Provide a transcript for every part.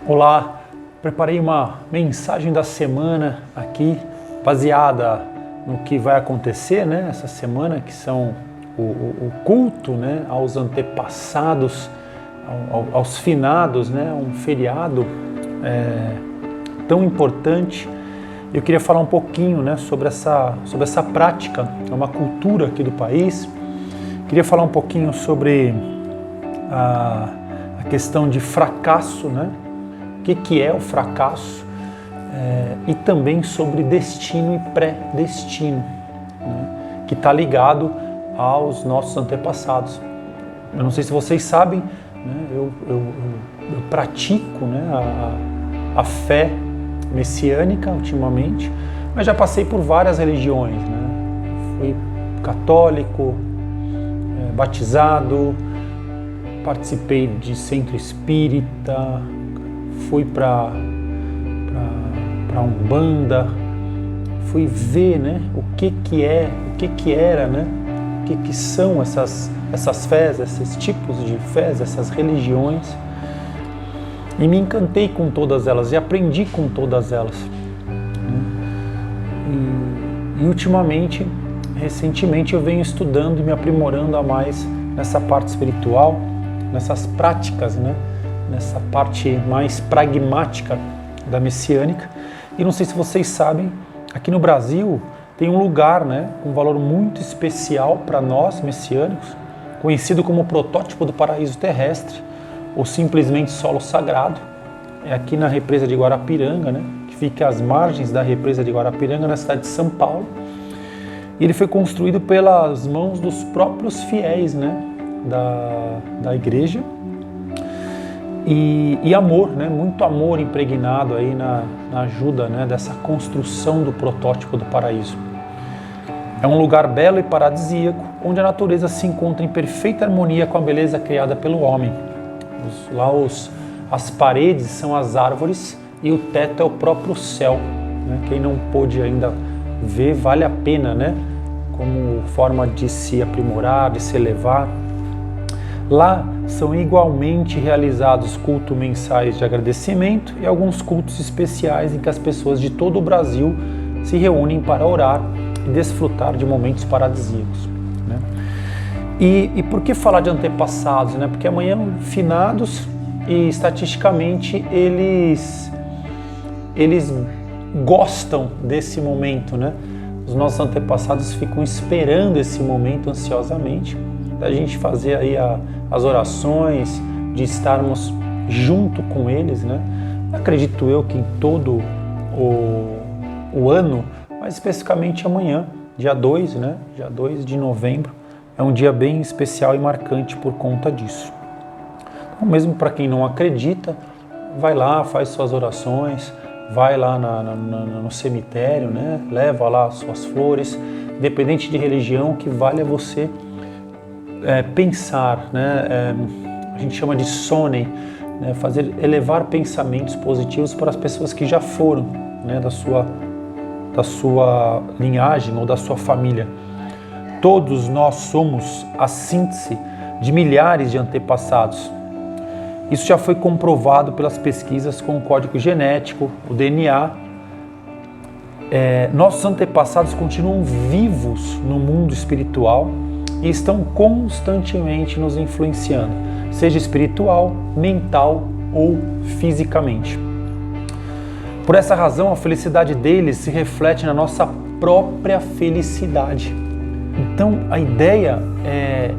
Olá, preparei uma mensagem da semana aqui, baseada no que vai acontecer, né, essa semana, que são o culto, né, aos antepassados, aos finados, né, um feriado tão importante. Eu queria falar um pouquinho, né, sobre essa prática, é uma cultura aqui do país. Queria falar um pouquinho sobre a questão de fracasso, né? O que é o fracasso, e também sobre destino e pré-destino, né? Que está ligado aos nossos antepassados. Eu não sei se vocês sabem, né? Eu pratico, né, a fé messiânica ultimamente, mas já passei por várias religiões, né? Fui católico, batizado, participei de centro espírita, fui para Umbanda, fui ver, né, o que era, né, o que são essas fés, esses tipos de fés, essas religiões, e me encantei com todas elas e aprendi com todas elas. E ultimamente, recentemente, eu venho estudando e me aprimorando a mais nessa parte espiritual, nessas práticas, né? Nessa parte mais pragmática da messiânica. E não sei se vocês sabem, aqui no Brasil tem um lugar, né, com um valor muito especial para nós messiânicos, conhecido como o protótipo do paraíso terrestre, ou simplesmente solo sagrado. É aqui na represa de Guarapiranga, né, que fica às margens da represa de Guarapiranga, na cidade de São Paulo. E ele foi construído pelas mãos dos próprios fiéis, né, da igreja. E amor, né? Muito amor impregnado aí na ajuda, né, dessa construção do protótipo do paraíso. É um lugar belo e paradisíaco, onde a natureza se encontra em perfeita harmonia com a beleza criada pelo homem. As paredes são as árvores e o teto é o próprio céu, né? Quem não pôde ainda ver, vale a pena, né? Como forma de se aprimorar, de se elevar. Lá são igualmente realizados cultos mensais de agradecimento e alguns cultos especiais em que as pessoas de todo o Brasil se reúnem para orar e desfrutar de momentos paradisíacos, né? E por que falar de antepassados, né? Porque amanhã finados, e estatisticamente eles gostam desse momento, né? Os nossos antepassados ficam esperando esse momento ansiosamente, da gente fazer aí as orações, de estarmos junto com eles, né? Acredito eu que em todo o ano, mas especificamente amanhã, dia 2, né? Dia 2 de novembro, é um dia bem especial e marcante por conta disso. Então, mesmo para quem não acredita, vai lá, faz suas orações, vai lá no cemitério, né? Leva lá suas flores, independente de religião, que vale a você pensar, né? A gente chama de sonen, né? Elevar pensamentos positivos para as pessoas que já foram, né, da sua linhagem ou da sua família. Todos nós somos a síntese de milhares de antepassados. Isso já foi comprovado pelas pesquisas com o código genético, o DNA. Nossos antepassados continuam vivos no mundo espiritual e estão constantemente nos influenciando, seja espiritual, mental ou fisicamente. Por essa razão, a felicidade deles se reflete na nossa própria felicidade. Então, a ideia é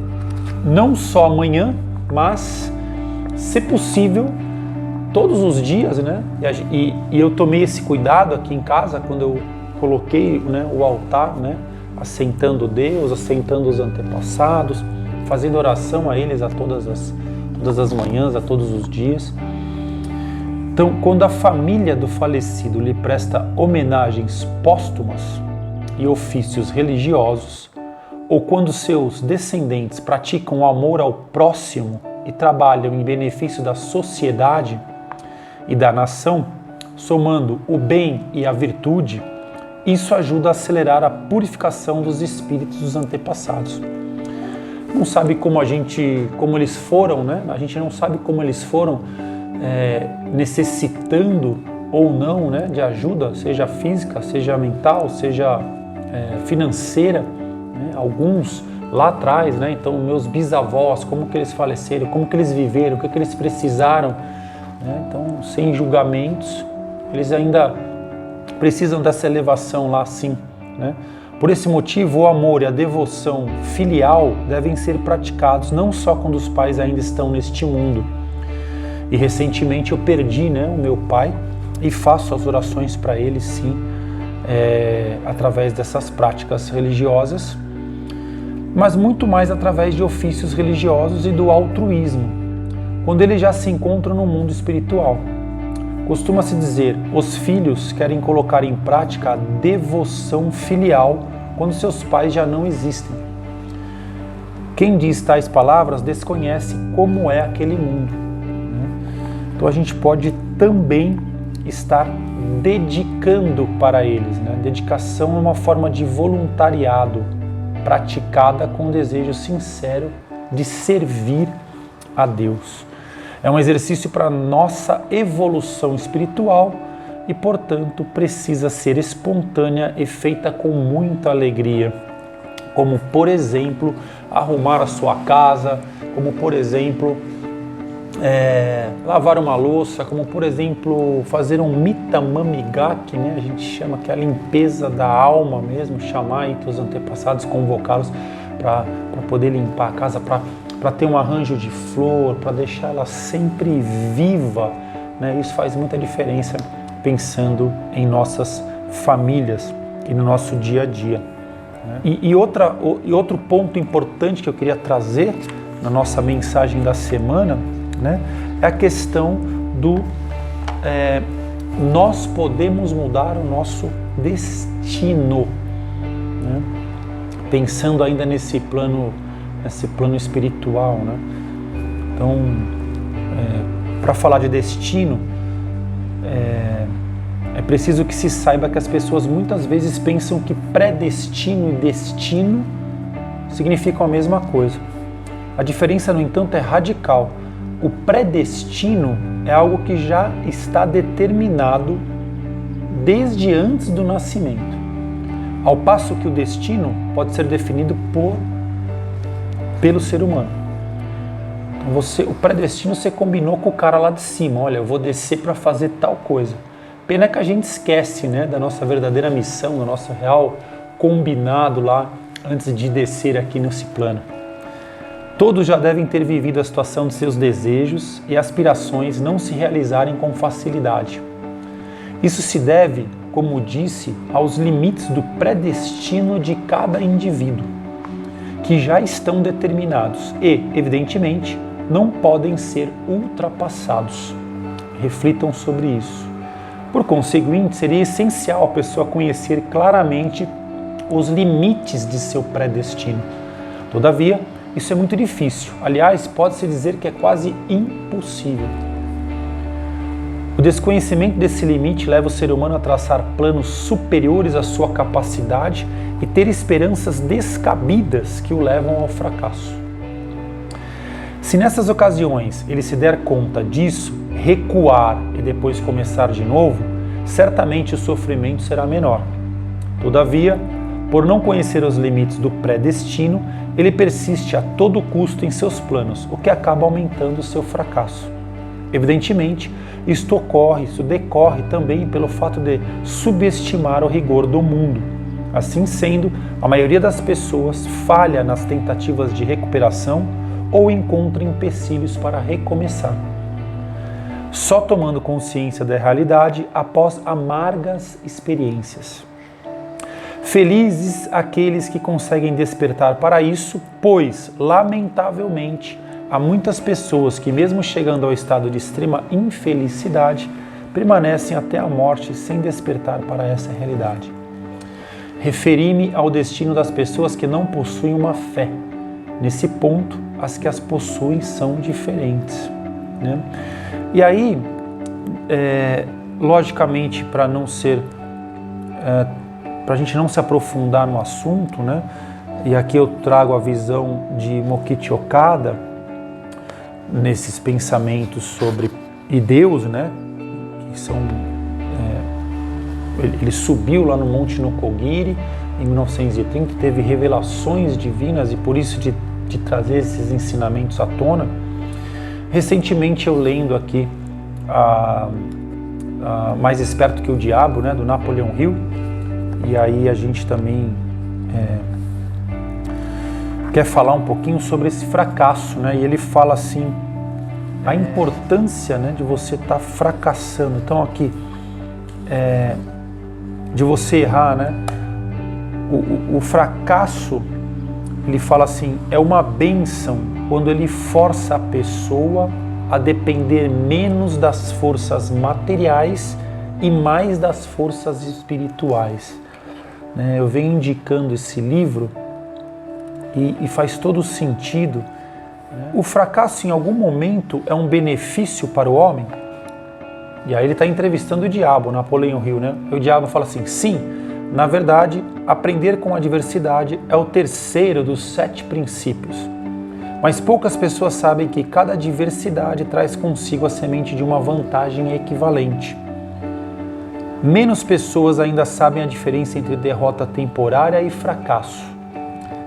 não só amanhã, mas, se possível, todos os dias, né? E eu tomei esse cuidado aqui em casa quando eu coloquei, né, o altar, né? Assentando Deus, assentando os antepassados, fazendo oração a eles todas as manhãs, a todos os dias. Então, quando a família do falecido lhe presta homenagens póstumas e ofícios religiosos, ou quando seus descendentes praticam o amor ao próximo e trabalham em benefício da sociedade e da nação, somando o bem e a virtude, isso ajuda a acelerar a purificação dos espíritos dos antepassados. Não sabe como eles foram, né? A gente não sabe como eles foram necessitando ou não, né, de ajuda, seja física, seja mental, seja financeira, né? Alguns lá atrás, né, então meus bisavós, como que eles faleceram, como que eles viveram, o que que eles precisaram, né? Então, sem julgamentos, eles ainda precisam dessa elevação lá sim, né? Por esse motivo, o amor e a devoção filial devem ser praticados não só quando os pais ainda estão neste mundo. E recentemente eu perdi, né, o meu pai e faço as orações para ele sim, através dessas práticas religiosas, mas muito mais através de ofícios religiosos e do altruísmo, quando eles já se encontram no mundo espiritual. Costuma-se dizer, os filhos querem colocar em prática a devoção filial quando seus pais já não existem. Quem diz tais palavras desconhece como é aquele mundo, né? Então a gente pode também estar dedicando para eles, né? Dedicação é uma forma de voluntariado praticada com desejo sincero de servir a Deus. É um exercício para nossa evolução espiritual e, portanto, precisa ser espontânea e feita com muita alegria. Como, por exemplo, arrumar a sua casa, como, por exemplo, lavar uma louça, como, por exemplo, fazer um mitamamigaki, né? A gente chama que é a limpeza da alma mesmo, chamar aí os antepassados, convocá-los para poder limpar a casa, para ter um arranjo de flor, para deixar ela sempre viva, né? Isso faz muita diferença pensando em nossas famílias e no nosso dia a dia, né? E outro ponto importante que eu queria trazer na nossa mensagem da semana, né, é a questão do nós podemos mudar o nosso destino, né? Pensando ainda nesse plano espiritual, né? Então, para falar de destino, é preciso que se saiba que as pessoas muitas vezes pensam que predestino e destino significam a mesma coisa. A diferença, no entanto, é radical. O predestino é algo que já está determinado desde antes do nascimento, ao passo que o destino pode ser definido pelo ser humano. Então o predestino você combinou com o cara lá de cima, olha, eu vou descer para fazer tal coisa. Pena que a gente esquece, né, da nossa verdadeira missão, do nosso real combinado lá antes de descer aqui nesse plano. Todos já devem ter vivido a situação de seus desejos e aspirações não se realizarem com facilidade. Isso se deve, como disse, aos limites do predestino de cada indivíduo, que já estão determinados e, evidentemente, não podem ser ultrapassados. Reflitam sobre isso. Por conseguinte, seria essencial a pessoa conhecer claramente os limites de seu predestino. Todavia, isso é muito difícil. Aliás, pode-se dizer que é quase impossível. O desconhecimento desse limite leva o ser humano a traçar planos superiores à sua capacidade e ter esperanças descabidas que o levam ao fracasso. Se nessas ocasiões ele se der conta disso, recuar e depois começar de novo, certamente o sofrimento será menor. Todavia, por não conhecer os limites do predestino, ele persiste a todo custo em seus planos, o que acaba aumentando o seu fracasso. Evidentemente, isso decorre também pelo fato de subestimar o rigor do mundo. Assim sendo, a maioria das pessoas falha nas tentativas de recuperação ou encontra empecilhos para recomeçar. Só tomando consciência da realidade após amargas experiências. Felizes aqueles que conseguem despertar para isso, pois, lamentavelmente, há muitas pessoas que, mesmo chegando ao estado de extrema infelicidade, permanecem até a morte sem despertar para essa realidade. Referi-me ao destino das pessoas que não possuem uma fé. Nesse ponto, as que as possuem são diferentes, né? E aí, logicamente, para a gente não se aprofundar no assunto, né? E aqui eu trago a visão de Mokichi Okada nesses pensamentos sobre e Deus, né, que são, ele subiu lá no Monte Nokogiri em 1930, teve revelações divinas e por isso de trazer esses ensinamentos à tona. Recentemente eu lendo aqui Mais Esperto que o Diabo, né, do Napoleon Hill, e aí a gente também quer falar um pouquinho sobre esse fracasso, né, e ele fala assim, a importância, né, de você estar fracassando. Então aqui, de você errar, né, o fracasso, ele fala assim, é uma bênção quando ele força a pessoa a depender menos das forças materiais e mais das forças espirituais. Eu venho indicando esse livro e faz todo sentido. O fracasso em algum momento é um benefício para o homem? E aí ele está entrevistando o diabo, Napoleon Hill, né? E o diabo fala assim, sim, na verdade, aprender com a adversidade é o terceiro dos 7 princípios. Mas poucas pessoas sabem que cada adversidade traz consigo a semente de uma vantagem equivalente. Menos pessoas ainda sabem a diferença entre derrota temporária e fracasso.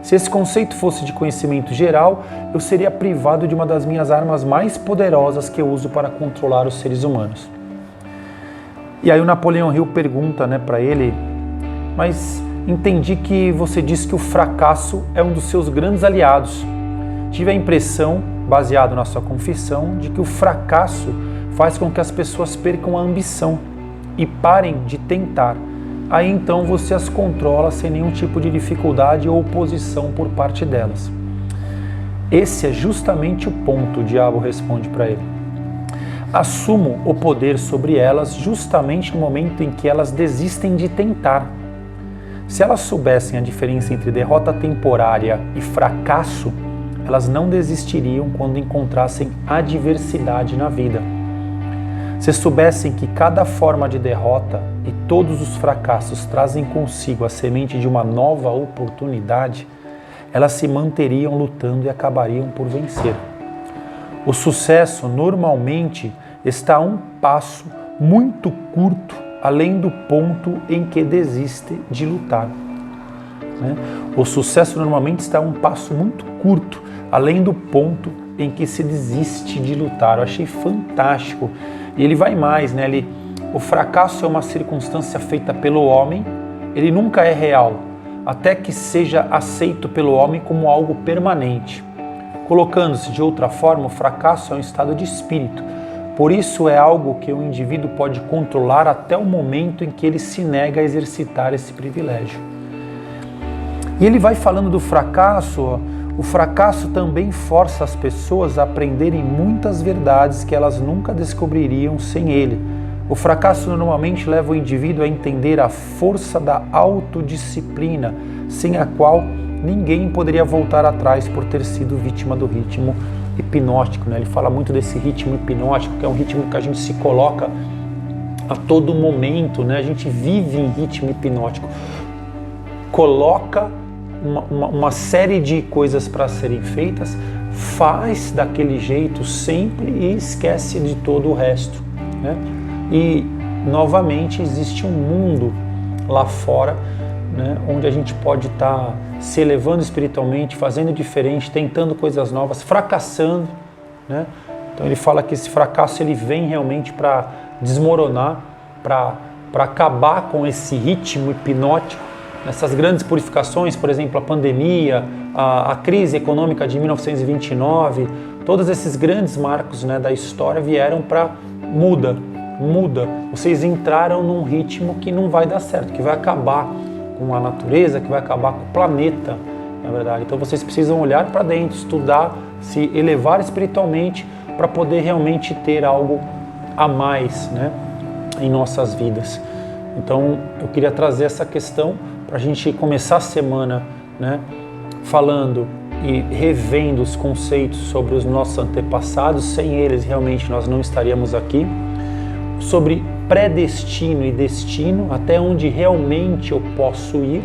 Se esse conceito fosse de conhecimento geral, eu seria privado de uma das minhas armas mais poderosas que eu uso para controlar os seres humanos. E aí o Napoleon Hill pergunta, né, para ele, mas entendi que você disse que o fracasso é um dos seus grandes aliados. Tive a impressão, baseado na sua confissão, de que o fracasso faz com que as pessoas percam a ambição e parem de tentar. Aí então você as controla sem nenhum tipo de dificuldade ou oposição por parte delas. Esse é justamente o ponto, o diabo responde para ele. Assumo o poder sobre elas justamente no momento em que elas desistem de tentar. Se elas soubessem a diferença entre derrota temporária e fracasso, elas não desistiriam quando encontrassem adversidade na vida. Se soubessem que cada forma de derrota e todos os fracassos trazem consigo a semente de uma nova oportunidade, elas se manteriam lutando e acabariam por vencer. O sucesso normalmente está a um passo muito curto além do ponto em que desiste de lutar. O sucesso normalmente está a um passo muito curto além do ponto em que se desiste de lutar. Eu achei fantástico. E ele vai mais, né? O fracasso é uma circunstância feita pelo homem, ele nunca é real, até que seja aceito pelo homem como algo permanente. Colocando-se de outra forma, o fracasso é um estado de espírito. Por isso é algo que o indivíduo pode controlar até o momento em que ele se nega a exercitar esse privilégio. E ele vai falando do fracasso. O fracasso também força as pessoas a aprenderem muitas verdades que elas nunca descobririam sem ele. O fracasso normalmente leva o indivíduo a entender a força da autodisciplina, sem a qual ninguém poderia voltar atrás por ter sido vítima do ritmo hipnótico. Ele fala muito desse ritmo hipnótico, que é um ritmo que a gente se coloca a todo momento, a gente vive em ritmo hipnótico. Coloca uma série de coisas para serem feitas, faz daquele jeito sempre e esquece de todo o resto. E, novamente, existe um mundo lá fora, onde a gente pode estar se elevando espiritualmente, fazendo diferente, tentando coisas novas, fracassando. Então ele fala que esse fracasso ele vem realmente para desmoronar, para acabar com esse ritmo hipnótico. Essas grandes purificações, por exemplo, a pandemia, a crise econômica de 1929, todos esses grandes marcos da história vieram para muda. Vocês entraram num ritmo que não vai dar certo, que vai acabar com a natureza, que vai acabar com o planeta, na verdade. Então vocês precisam olhar para dentro, estudar, se elevar espiritualmente para poder realmente ter algo a mais, em nossas vidas. Então eu queria trazer essa questão para a gente começar a semana, falando e revendo os conceitos sobre os nossos antepassados. Sem eles, realmente, nós não estaríamos aqui. Sobre predestino e destino, até onde realmente eu posso ir.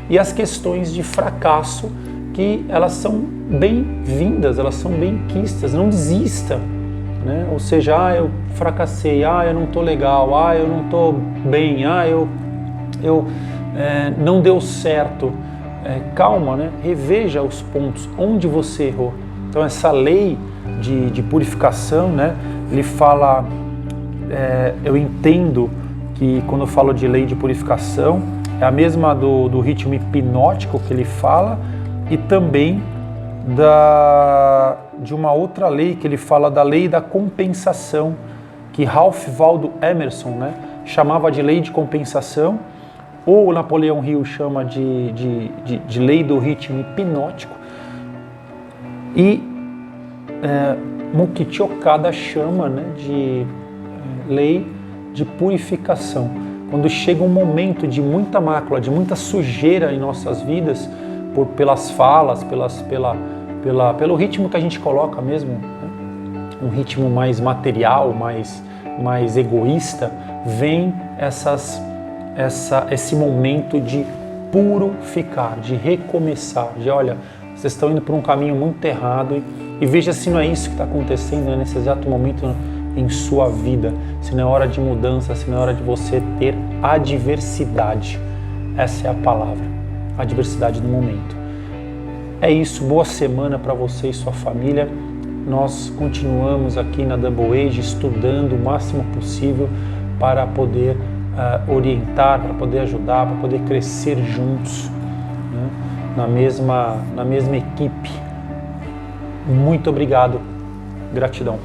E as questões de fracasso, que elas são bem-vindas, elas são bem-quistas. Não desista, né? Ou seja, eu fracassei, eu não estou legal, eu não estou bem, não deu certo. Calma, né? Reveja os pontos onde você errou. Então essa lei de purificação, né? Ele fala, eu entendo que quando eu falo de lei de purificação, é a mesma do ritmo hipnótico que ele fala, e também de uma outra lei que ele fala, da lei da compensação, que Ralph Waldo Emerson, né, chamava de lei de compensação, ou Napoleão Hill chama de lei do ritmo hipnótico, e Mukichi Okada chama, né, de lei de purificação. Quando chega um momento de muita mácula, de muita sujeira em nossas vidas, pelas falas, pelo ritmo que a gente coloca mesmo, né? Um ritmo mais material, mais egoísta, vem esse momento de purificar, de recomeçar, de olha, vocês estão indo por um caminho muito errado e veja se não é isso que está acontecendo, né, nesse exato momento em sua vida, se não é hora de mudança, se não é hora de você ter adversidade. Essa é a palavra, adversidade do momento. É isso, boa semana para você e sua família. Nós continuamos aqui na Double Age estudando o máximo possível para poder orientar, para poder ajudar, para poder crescer juntos, né, na mesma equipe. Muito obrigado, gratidão.